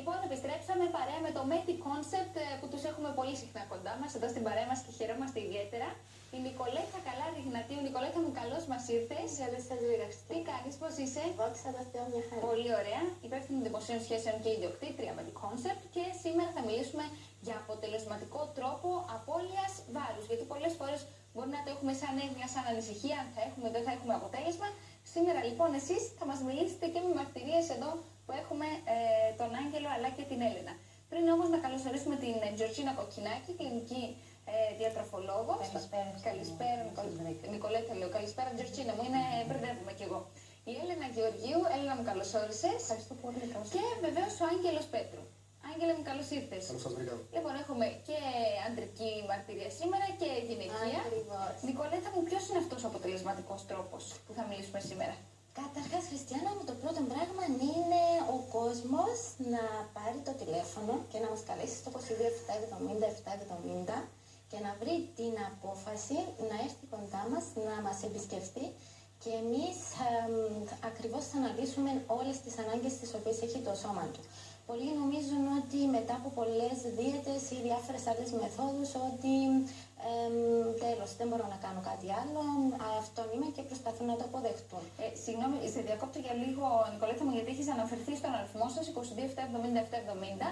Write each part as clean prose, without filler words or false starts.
Λοιπόν, επιστρέψαμε παρέα με το Meti Concept που τους έχουμε πολύ συχνά κοντά μας, εδώ στην παρέα μας και χαιρόμαστε ιδιαίτερα. Η Νικολέτα Καλάρη Γνατίου. Νικολέτα μου, καλώς μας ήρθες. Τι κάνεις, πώς είσαι? Εγώ ξαναστέω μια χαρά. Πολύ ωραία. Υπεύθυνη δημοσίων σχέσεων και ιδιοκτήτρια Meti Concept και σήμερα θα μιλήσουμε για αποτελεσματικό τρόπο απώλειας βάρους. Γιατί πολλές φορές μπορεί να το έχουμε σαν έγνοια, σαν ανησυχία, αν θα έχουμε, δεν θα έχουμε αποτέλεσμα. Σήμερα λοιπόν εσείς θα μας μιλήσετε και με μαρτυρίες εδώ που έχουμε τον Άγγελο αλλά και την Έλενα. Πριν όμως να καλωσορίσουμε την Τζορτζίνα Κοκκινάκη, κλινική διατροφολόγο. Καλησπέρα, Νικολέτα λέω. Καλησπέρα, Τζορτζίνα μου, μπερδεύομαι κι εγώ. Η Έλενα Γεωργίου. Έλενα μου, καλώς όρισες. Ευχαριστώ πολύ. Και βεβαίως ο Άγγελος Πέτρου. Άγγελε μου, καλώς ήρθες. Καλώς σας βρήκα. Λοιπόν, έχουμε και αντρική μαρτυρία σήμερα και γυναικεία. Ακριβώς. Νικολέτα μου, ποιος είναι αυτός ο αποτελεσματικός τρόπος που θα μιλήσουμε σήμερα? Καταρχάς, Χριστιανά μου, το πρώτο πράγμα είναι ο κόσμος να πάρει το τηλέφωνο και να μας καλέσει στο 22-770-770 και να βρει την απόφαση να έρθει κοντά μας, να μας επισκεφτεί και εμείς ακριβώς θα αναλύσουμε όλες τις ανάγκες τις οποίες έχει το σώμα του. Πολλοί νομίζουν ότι μετά από πολλές δίαιτες ή διάφορες άλλες μεθόδους ότι τέλος δεν μπορώ να κάνω κάτι άλλο, αυτόν είμαι και προσπαθούν να το αποδεχτούν. Συγγνώμη, σε διακόπτω για λίγο, Νικολέτα μου, γιατί έχεις αναφερθεί στον αριθμό σας 22-770-770.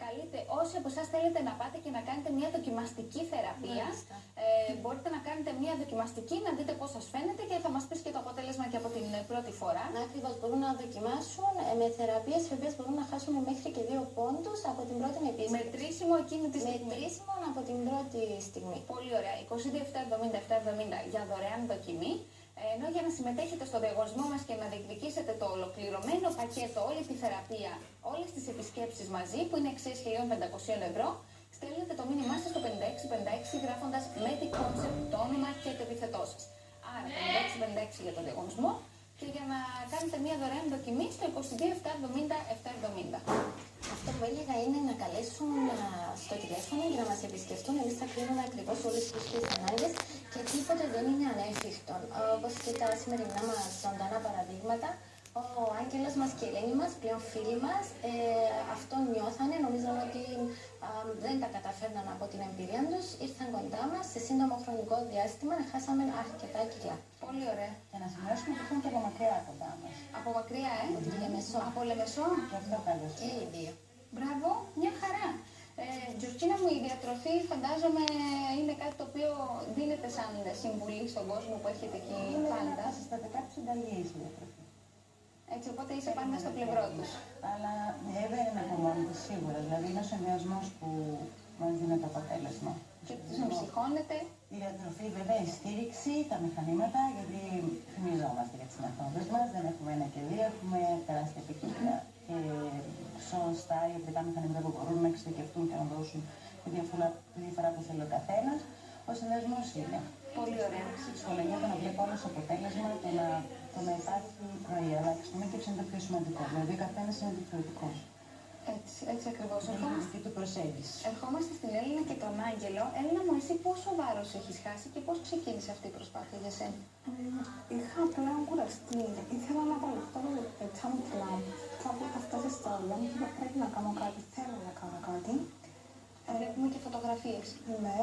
Καλείτε όσοι από εσάς θέλετε να πάτε και να κάνετε μια δοκιμαστική θεραπεία. Μπορείτε να κάνετε μια δοκιμαστική, να δείτε πώς σας φαίνεται και θα μας πεις και το αποτέλεσμα και από την πρώτη φορά. Ακριβώς, μπορούν να δοκιμάσουν με θεραπείες οι οποίες μπορούν να χάσουν μέχρι και 2 πόντους από την πρώτη επίσκεψη. Μετρήσιμο εκείνη τη στιγμή. Μετρήσιμο από την πρώτη στιγμή. Πολύ ωραία. 22-770-770 για δωρεάν δοκιμή. Ενώ για να συμμετέχετε στο διαγωνισμό μας και να διεκδικήσετε το ολοκληρωμένο πακέτο, όλη τη θεραπεία, όλες τις επισκέψεις μαζί, που είναι αξίες 1.500 ευρώ, στέλνετε το μήνυμά σας στο 5656 γράφοντας Meti Concept το όνομα και το επιθετό σας. Άρα 5656 για το διαγωνισμό και για να κάνετε μια δωρεάν δοκιμή στο 22-770-770. Αυτό που έλεγα είναι να καλέσουν στο τηλέφωνο για να μας επισκεφτούν. Εμείς θα κρίνουμε ακριβώς όλες τις ανάγκες και τίποτε δεν είναι ανέφικτο. Όπως και τα σημερινά μας ζωντανά παραδείγματα, ο Άγγελος μας και η Ελένη μας, πλέον φίλοι μας, αυτό νιώθανε, νομίζαν ότι δεν τα καταφέρναν από την εμπειρία τους, ήρθαν κοντά μας, σε σύντομο χρονικό διάστημα χάσαμε αρκετά κιλά. Πολύ ωραία. Για να σημειώσουμε ότι ήρθαν και από μακριά κοντά μας. Από μακριά, Από τη Λεμεσό. Από Λεμεσό. Γι' αυτό καλώς. Και οι δύο. Μπράβο, μια χαρά. Τζορτζίνα μου, η διατροφή φαντάζομαι είναι κάτι το οποίο δίνεται σαν συμβουλή στον κόσμο που έρχεται εκεί πάντα. Είναι συστατικά του συνταγής η διατροφή. Έτσι, οπότε είσαι πάντα στο πλευρό τους. Αλλά δεν είναι από μόνη της σίγουρα. Δηλαδή είναι ο συνδυασμός που μας δίνει το αποτέλεσμα. Και τους εμψυχώνετε. Η διατροφή, βέβαια, η στήριξη, τα μηχανήματα, γιατί θυμιζόμαστε για τις μεθόδους μας. Δεν έχουμε ένα και δύο, έχουμε τεράστια ποικιλία και σωστά ιατρικά μηχανήματα που μπορούν να εξειδικευτούν και να δώσουν τη διαφορά που θέλει ο καθένας. Ο συνδυασμός είναι. Πολύ ωραία. Στη ψυχολογία το να βλέπει όλο το αποτέλεσμα, το να υπάρχει πρωί, αλλά εξομοίκευση είναι το πιο σημαντικό. Δηλαδή ο καθένας είναι διαφορετικός. Έτσι ακριβώς. Η του προσέγγιση. Ερχόμαστε στην Έλληνα και τον Άγγελο. Έλληνα μου, εσύ πόσο βάρος έχεις χάσει και πώς ξεκίνησε αυτή η προσπάθεια για σένα? Είχα πλέον κουραστεί. Ήθελα να απαλλαχτώ με τα πετσά μου κιλά. Κάπου είχα φτάσει στα όρια μου και πρέπει να κάνω κάτι. Θέλω να κάνω κάτι. Βλέπουμε και φωτογραφίες. Ναι,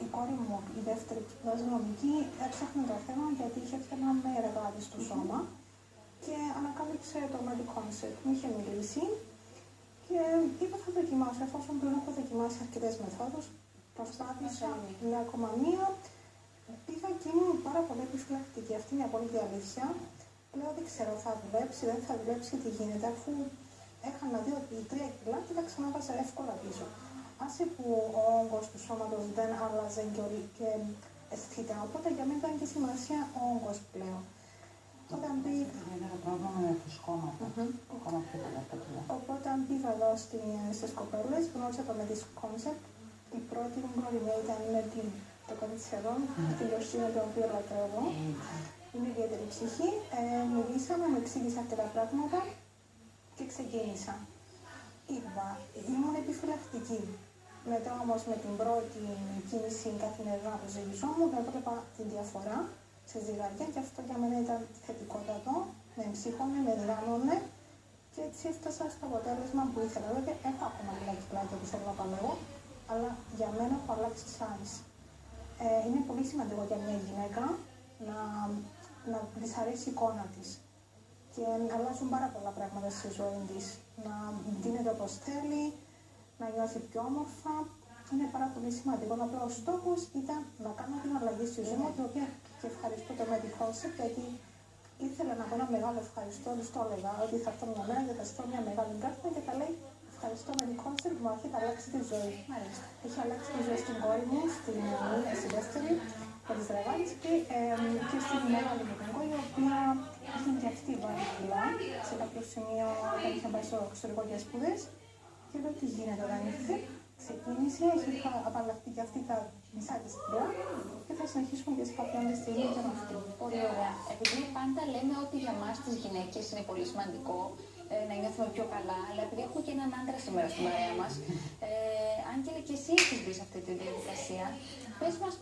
η κόρη μου, η δεύτερη που σπουδάζει νομική, έψαχνε το θέμα γιατί είχε θέμα με εργάτη στο σώμα και ανακάλυψε το Meti Concept. Μου είχε μιλήσει και είπα θα δοκιμάσω, εφόσον πλέον έχω δοκιμάσει αρκετές μεθόδους, προσπάθησα μια ακόμα μία. Πήγα και ήμουν πάρα πολύ επιφυλακτική. Αυτή είναι η απόλυτη αλήθεια. Λέω δεν ξέρω, θα δουλέψει, δεν θα δουλέψει, τι γίνεται, αφού έχανα 2-3 κιλά και τα ξανάβαζα εύκολα πίσω. Άσε που ο όγκος του σώματος δεν άλλαζε και αισθητά, οπότε για μένα ήταν και σημασία ο όγκος πλέον. Όταν πήγα... Είναι ένα πρόβλημα με τους κόμματα. Ακόμα πιο πολλά τα κιλά. Οπότε αν πήγα εδώ στις κοπέλες, γνώρισα το Meti Concept. Η πρώτη μου γνωριμία ήταν το κορίτσι εδώ, την Ιωσήνα, την οποία λατρεύω. Είναι ιδιαίτερη ψυχή. Μιλήσαμε, μου εξήγησε αρκετά πράγματα και ξεκίνησα. Ήμουν επιφυλακτική. Μετά όμως με την πρώτη κίνηση καθημερινά που ζυγιζόμουν, έβλεπα τη διαφορά σε ζυγαριά και αυτό για μένα ήταν θετικότατο. Με εμψύχωνε, με δράνωνε και Και έτσι έφτασα στο αποτέλεσμα που ήθελα. Δηλαδή, έχω ακόμα λιγάκι πλάκια που θέλω να παλεύω, αλλά για μένα έχω αλλάξει size. Είναι πολύ σημαντικό για μια γυναίκα να της αρέσει η εικόνα της. Και αλλάζουν πάρα πολλά πράγματα στη ζωή της. Να δίνεται όπως θέλει, να νιώθει πιο όμορφα. Είναι πάρα πολύ σημαντικό. Απλά ο στόχος ήταν να κάνω την αλλαγή στη ζωή μου, την οποία και ευχαριστώ το Medic Concept, γιατί ήθελα να πω ένα μεγάλο ευχαριστώ. Του το έλεγα ότι θα έρθω μια μέρα και θα στείλω μια μεγάλη κάρτα και θα λέει ευχαριστώ Medic Concept που μου έχει αλλάξει τη ζωή. Μάλιστα. Έχει αλλάξει τη ζωή στην κόρη μου, στη δεύτερη, με τις Ρεβάνης και στην μεγάλη μου την κόρη, η οποία είχε και αυτή βάλει κιλά. Σε κάποιο σημείο όταν είχε πάει στο εξωτερικό για σπουδές. Και λέω τι γίνεται όταν ήρθε. Ξεκίνησε, έχει απαλλαχθεί και αυτή τα μισά της κιλά και θα συνεχίσουμε και σε κάποια άλλη στιγμή και με αυτή. Πολύ ωραία. Επειδή πάντα λέμε ότι για μας τις γυναίκες είναι πολύ σημαντικό να νιώθουμε πιο καλά, αλλά επειδή έχουμε και έναν άντρα σήμερα στην παρέα μας, Άγγελε, και εσύ έχεις μπει σε αυτή τη διαδικασία. Πες μας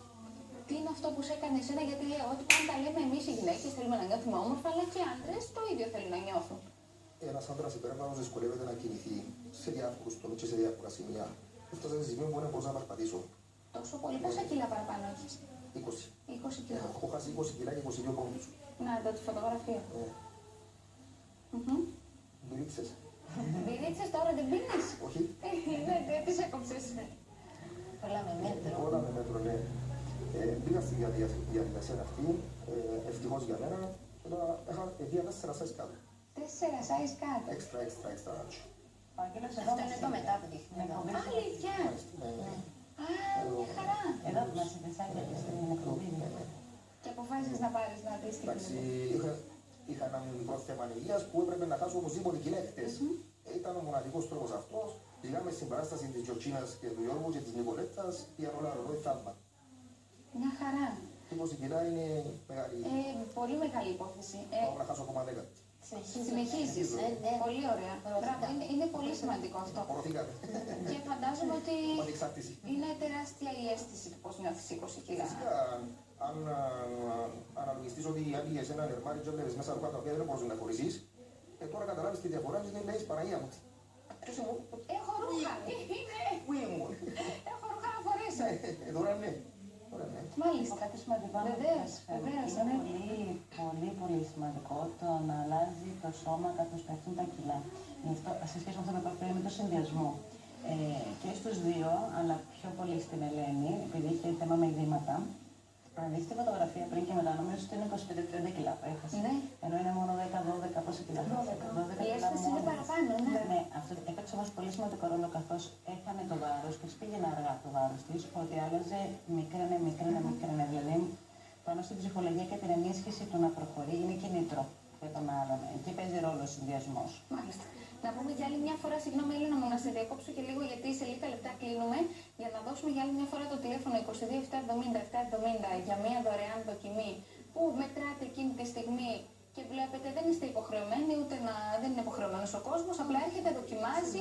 τι είναι αυτό που σε έκανε εσένα, γιατί λέω ότι πάντα λέμε εμείς οι γυναίκες θέλουμε να νιώθουμε όμορφα, αλλά και οι άντρες το ίδιο θέλουν να νιώθουν. Ένας άντρας υπέρβαρος δυσκολεύεται να κινηθεί σε διάφορους τομείς και σε διάφορα σημεία. Έφτασα σε σημείο που δεν μπορούσα να περπατήσω. Τόσο πολύ, πόσα κιλά παραπάνω έχεις? 20. 20 κιλά. Έχω χάσει 20 κιλά και 22 πόντους. Να δω τη φωτογραφία. Μπυρίτσες. Μπυρίτσες τώρα δεν πίνεις? Όχι. Ναι, τι σε έκοψες? Όλα με μέτρο. Όλα με μέτρο, ναι. Πήγα στη διαδικασία αυτή, ευτυχώς για μένα, και τώρα είχα 4 size κάτω. 4 size κάτω. Έξτρα large. Ο Άγγελος εδώ Αυτό είναι το μετά που δείχνει εδώ. Αλήθεια. Ναι, ναι. Α, μια χαρά. εδώ που μας είδες Άγγελε στην εκπομπή. Και αποφάσισες να πάρεις να δεις τι Εντάξει, γίνεται. είχα ένα μικρό θέμα υγείας που έπρεπε να χάσω οπωσδήποτε κιλά χτες. Ήταν ο μοναδικός τρόπος αυτός. Πήγαμε στην παράσταση της Γιορτζίνας και του Γιώργου και της Νικολέτας, πήγαν όλα ρολόι θαύμα. Μια χαρά. 20 κιλά είναι μεγάλη. Πολύ μεγάλη υπόθεση. Πάω να χάσω ακόμα 10. Συνεχίζεις. Ναι. Πολύ ωραία. Μπράβο, είναι πολύ σημαντικό αυτό. Απορροθήκατε. Και φαντάζομαι ότι Ανεξάρτηση. είναι τεράστια η αίσθηση του πώς νιώθεις 20 κιλά. Φυσικά, αν αναλογιστείς ότι αν πήγες ένα νερμάρι και έβλεπες μέσα ρούχα τα οποία δεν μπορούσες να χωρίσεις, τώρα καταλάβεις τη διαφορά και δεν λέεις Παναγία μου. Έχω ρούχα. Πού ήμουν. Έχω ρούχα να φορέσω. Τώρα ναι. Τώρα ναι. Μάλιστα. Κάτι σημαντικό να Βεβαίως, προσφέρω. βεβαίως, Είναι ναι. πολύ σημαντικό το να αλλάζει το σώμα καθώς πέφτουν τα κιλά. Γι' αυτό, σε σχέση με αυτό που είπα πριν, με το συνδυασμό. Και στους δύο, αλλά πιο πολύ στην Ελένη, επειδή είχε θέμα με ειδήματα, αν δεις τη φωτογραφία πριν και μετά, νομίζω ότι είναι 25-30 κιλά που έχασε. Ναι. Ενώ είναι μόνο 10-12, πόσα κιλά χάσε. 12 Η κιλά αίσθηση είναι μόνο. παραπάνω, ναι. Ναι, αυτό έπαιξε όμως πολύ σημαντικό ρόλο καθώς έκανε το βάρος και πήγαινε αργά το βάρος της, ότι άλλαζε μικρένε. Δηλαδή πάνω στην ψυχολογία και την ενίσχυση του να προχωρεί είναι κινήτρο για τον άλλον. Εκεί παίζει ρόλο ο συνδυασμός. Μάλιστα. Να πούμε για άλλη μια φορά, συγγνώμη Έλληνα μου, να σε διακόψω και λίγο γιατί σε λίγα λεπτά κλείνουμε, για να δώσουμε για άλλη μια φορά το τηλέφωνο 22-770-770 για μια δωρεάν δοκιμή που μετράτε εκείνη τη στιγμή και βλέπετε δεν είστε υποχρεωμένοι, ούτε δεν είναι υποχρεωμένος ο κόσμος, απλά έρχεται, δοκιμάζει,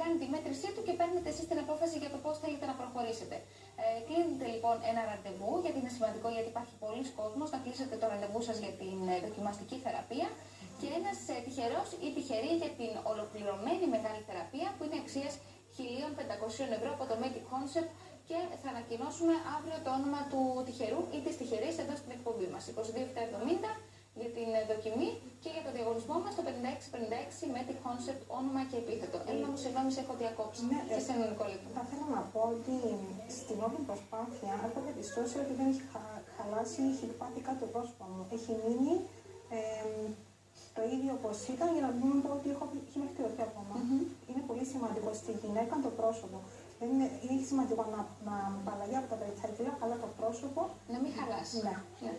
κάνει τη μέτρησή του και παίρνετε εσείς την απόφαση για το πώς θέλετε να προχωρήσετε. Κλείνετε λοιπόν ένα ραντεβού, γιατί είναι σημαντικό, γιατί υπάρχει πολλής κόσμος, να κλείσετε το ραντεβού σας για την δοκιμαστική θεραπεία και ένας τυχερός ή τυχερή για την ολοκληρωμένη μεγάλη θεραπεία που είναι αξίας 1.500 ευρώ από το Medic Concept και θα ανακοινώσουμε αύριο το όνομα του τυχερού ή της τυχερής εδώ στην εκπομπή μας. 22-770 για την δοκιμή και για το διαγωνισμό μας το 5656 Medic Concept όνομα και επίθετο. Έλληνα μου, συγγνώμη, σε έχω διακόψει. Ναι, Και σε έναν Νικόλετο. Θα ήθελα να πω ότι στην όλη προσπάθεια έχω διαπιστώσει ότι δεν έχει χαλάσει, έχει πάθει κάτι το πρόσωπο μου. Έχει μείνει το ίδιο όπως ήταν, για να μην πω ότι έχει βελτιωθεί ακόμα. Είναι πολύ σημαντικό στη γυναίκα το πρόσωπο. Είναι σημαντικό να απαλλαγεί από τα περιττά κιλά, αλλά το πρόσωπο Να μην χαλάσει. ναι.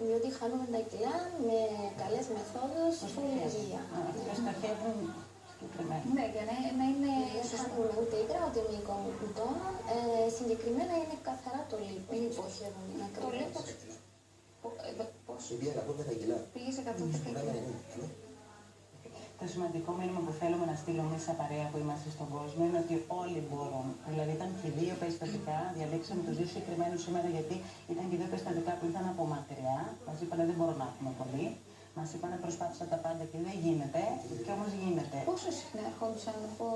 Διότι χάνουμε τα κιλά με καλές μεθόδους που υγεία. Και στοχεύουν συγκεκριμένα. Ναι, για να είναι Δεν σωστό. χάνουμε ούτε ύδρα, ούτε μυϊκό τόνο. Συγκεκριμένα είναι καθαρά το λίπος. Το λίπος. Πώς Πήγα 110 κιλά. πήγες 110 κιλά. Το σημαντικό μήνυμα που θέλουμε να στείλουμε εμείς σαν παρέα που είμαστε στον κόσμο είναι ότι όλοι μπορούν. Δηλαδή ήταν και δύο περιστατικά, διαλέξαμε τους δύο συγκεκριμένους σήμερα γιατί ήταν και δύο περιστατικά που ήρθαν από μακριά. Μας είπαν δεν μπορούν να έχουμε πολύ. Μας είπανε προσπάθησα τα πάντα και δεν γίνεται, και όμως γίνεται. Πόσο συχνά ερχόντουσαν από.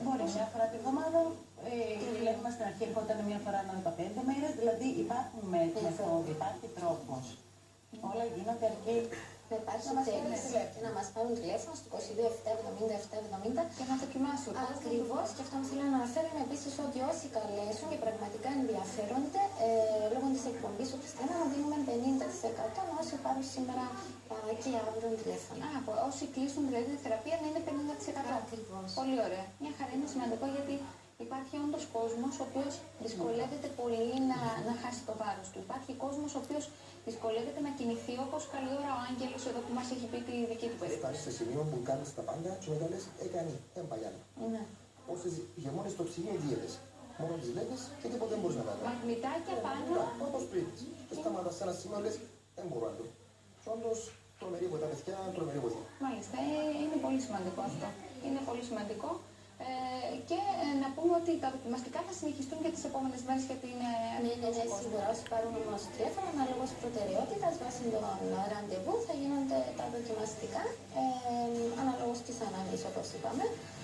Μπορεί μια φορά τη βδομάδα, βλέπουμε στην αρχή ερχόταν μια φορά ανά 15 μέρες, δηλαδή υπάρχουν μεθόδοι, υπάρχει τρόπος. Όλα γίνονται αρκεί Να υπάρχει εξέλιξη και να μας πάρουν τηλέφωνο στο 22 770 770 Και να δοκιμάσουν. Ακριβώς, και αυτό μου θέλω να αναφέρω είναι επίσης ότι όσοι καλέσουν και πραγματικά ενδιαφέρονται, λόγω της εκπομπής του Χριστιανά, να δίνουμε 50% όσοι πάρουν σήμερα και αύριο τηλέφωνο. Όσοι κλείσουν δηλαδή τη θεραπεία να είναι 50%. Ακριβώς. Πολύ ωραία. Μια χαρά, είναι σημαντικό γιατί υπάρχει όντως κόσμος ο οποίος δυσκολεύεται πολύ να χάσει το βάρος του. Υπάρχει κόσμος ο οποίος δυσκολεύεται να κινηθεί, όπως καλή ώρα ο Άγγελος εδώ που μας έχει πει τη δική του περίπτωση. Φτάσεις σε σημείο που κάνεις τα πάντα και μετά λες, έκανε, εμπαγιάνει. Ναι. Όσες ηγεμόνες στο ψυγείο δίαιτες. Μόνο τις βλέπεις και τίποτα δεν μπορείς να κάνεις. Μαγνητάκια πάνω. Όπως πριν. Και σταματάς σε ένα σημείο λες, δεν μπορώ άλλο. Και όντως, τρομερή βοηθά παιδιά, τρομερή βοηθά. Μάλιστα, είναι πολύ σημαντικό αυτό. Είναι πολύ σημαντικό. Και να πούμε ότι τα δοκιμαστικά θα συνεχιστούν και τις επόμενες μέρες γιατί είναι Ναι, σίγουρα. Όσοι πάρουν όμως τηλέφωνο, ανάλογα προτεραιότητας, βάσει των ραντεβού, θα γίνονται τα δοκιμαστικά, ανάλογα στις ανάγκες όπως είπαμε.